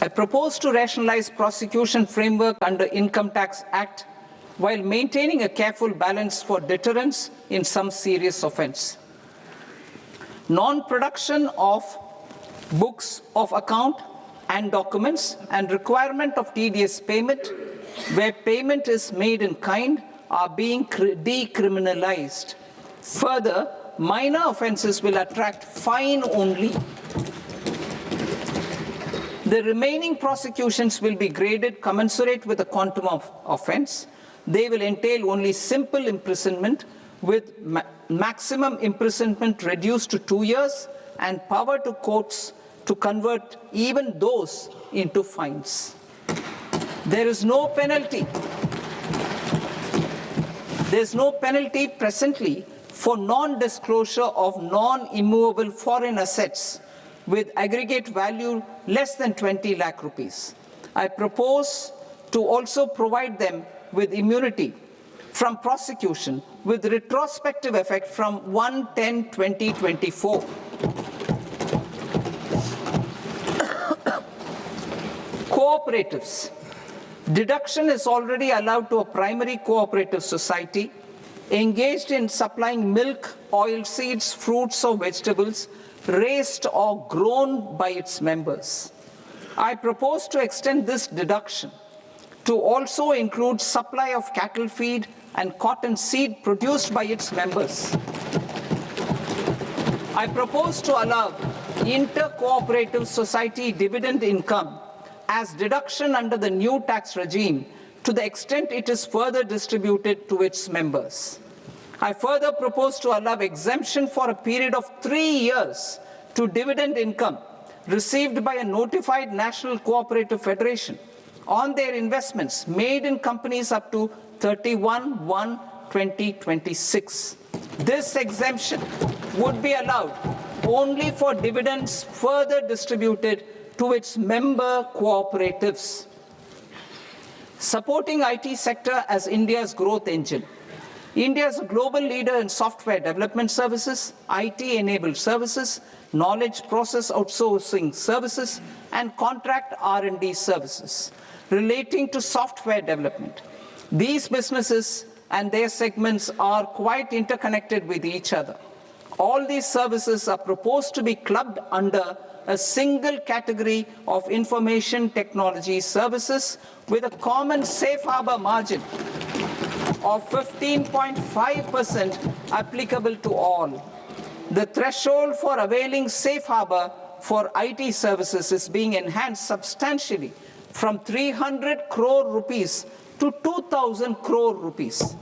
I propose to rationalize prosecution framework under Income Tax Act while maintaining a careful balance for deterrence in some serious offence. Non-production of books of account and documents and requirement of TDS payment where payment is made in kind are being decriminalised. Further, minor offences will attract fine only. The remaining prosecutions will be graded commensurate with the quantum of offence. They will entail only simple imprisonment with maximum imprisonment reduced to 2 years and power to courts to convert even those into fines. There is no penalty. There is no penalty presently for non-disclosure of non-immovable foreign assets with aggregate value less than 20 lakh rupees. I propose to also provide them with immunity from prosecution with retrospective effect from 1/10/2024. Cooperatives. Deduction is already allowed to a primary cooperative society engaged in supplying milk, oilseeds, fruits or vegetables raised or grown by its members. I propose to extend this deduction to also include supply of cattle feed and cotton seed produced by its members. I propose to allow inter-cooperative society dividend income as deduction under the new tax regime to the extent it is further distributed to its members. I further propose to allow exemption for a period of 3 years to dividend income received by a notified national cooperative federation on their investments made in companies up to 31/1/2026. This exemption would be allowed only for dividends further distributed to its member cooperatives. Supporting IT sector as India's growth engine. India is a global leader in software development services, IT-enabled services, knowledge process outsourcing services, and contract R&D services relating to software development. These businesses and their segments are quite interconnected with each other. All these services are proposed to be clubbed under a single category of information technology services with a common safe harbor margin of 15.5% applicable to all. The threshold for availing safe harbor for IT services is being enhanced substantially from 300 crore rupees to 2,000 crore rupees.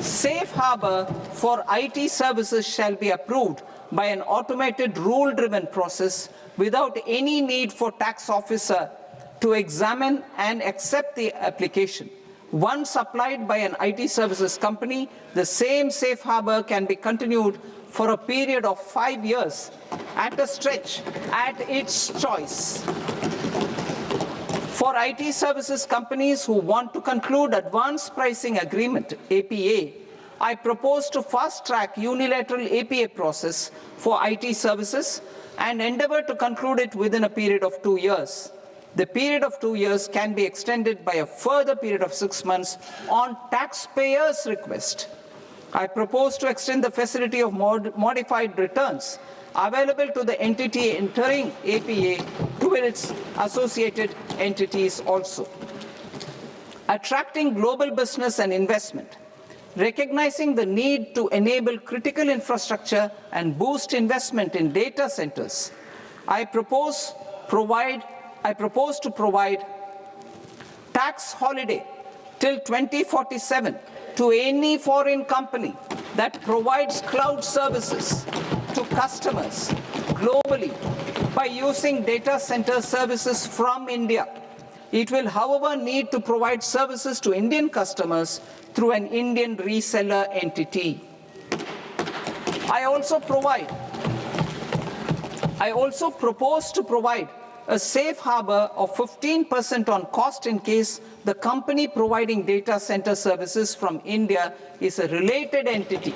Safe harbor for IT services shall be approved by an automated rule-driven process without any need for tax officer to examine and accept the application. Once applied by an IT services company, the same safe harbor can be continued for a period of 5 years at a stretch at its choice. For IT services companies who want to conclude advanced pricing agreement, APA, I propose to fast-track unilateral APA process for IT services and endeavor to conclude it within a period of 2 years. The period of 2 years can be extended by a further period of 6 months on taxpayers' request. I propose to extend the facility of modified returns available to the entity entering APA to its associated entities also. Attracting global business and investment. Recognizing the need to enable critical infrastructure and boost investment in data centers, I propose to provide tax holiday till 2047 to any foreign company that provides cloud services to customers globally by using data center services from India. It will, however, need to provide services to Indian customers through an Indian reseller entity. I also propose to provide a safe harbor of 15% on cost in case the company providing data center services from India is a related entity.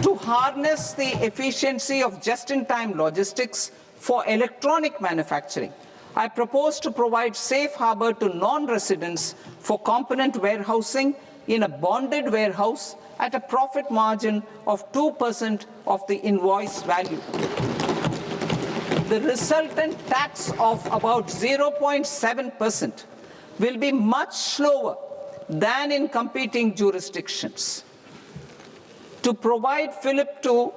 To harness the efficiency of just-in-time logistics, For electronic manufacturing, I propose to provide safe harbor to non-residents for component warehousing in a bonded warehouse at a profit margin of 2% of the invoice value. The resultant tax of about 0.7% will be much lower than in competing jurisdictions. To provide fillip to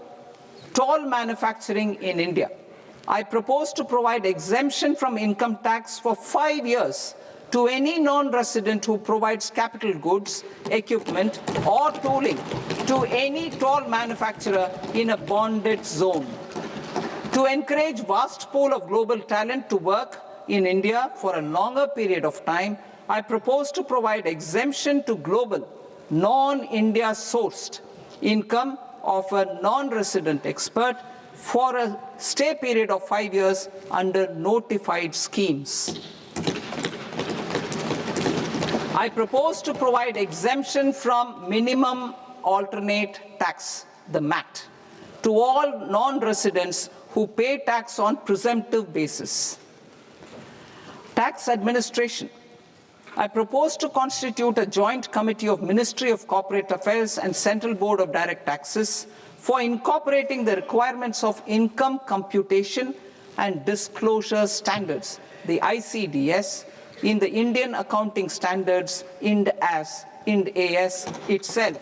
toll manufacturing in India, I propose to provide exemption from income tax for 5 years to any non-resident who provides capital goods, equipment, or tooling to any toll manufacturer in a bonded zone. To encourage vast pool of global talent to work in India for a longer period of time, I propose to provide exemption to global, non-India sourced income of a non-resident expert for a stay period of 5 years under notified schemes. I propose to provide exemption from minimum alternate tax, the MAT, to all non-residents who pay tax on presumptive basis. Tax administration. I propose to constitute a joint committee of Ministry of Corporate Affairs and Central Board of Direct Taxes for incorporating the requirements of income computation and disclosure standards, the ICDS, in the Indian Accounting Standards, IND AS itself.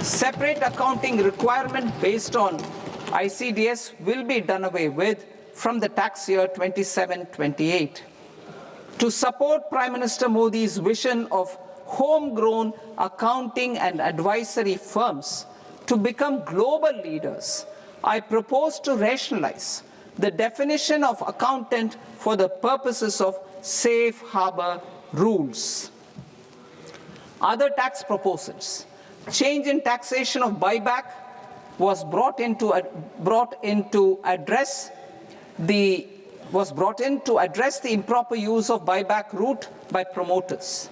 Separate accounting requirement based on ICDS will be done away with from the tax year 27-28. To support Prime Minister Modi's vision of homegrown accounting and advisory firms to become global leaders, I propose to rationalize the definition of accountant for the purposes of safe harbor rules. Other tax proposals. Change in taxation of buyback was brought in to address the improper use of buyback route by promoters.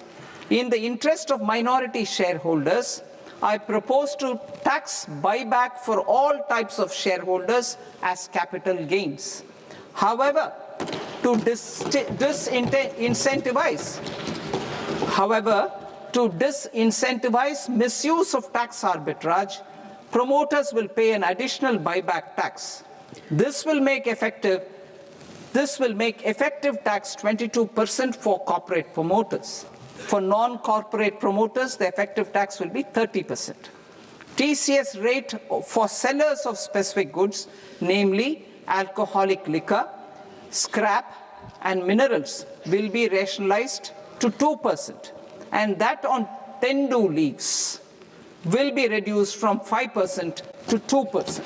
In the interest of minority shareholders, I propose to tax buyback for all types of shareholders as capital gains. However, to disincentivize misuse of tax arbitrage, promoters will pay an additional buyback tax. This will make effective tax 22% for corporate promoters. For non-corporate promoters, the effective tax will be 30%. TCS rate for sellers of specific goods, namely alcoholic liquor, scrap, and minerals, will be rationalized to 2%, and that on tendu leaves will be reduced from 5% to 2%.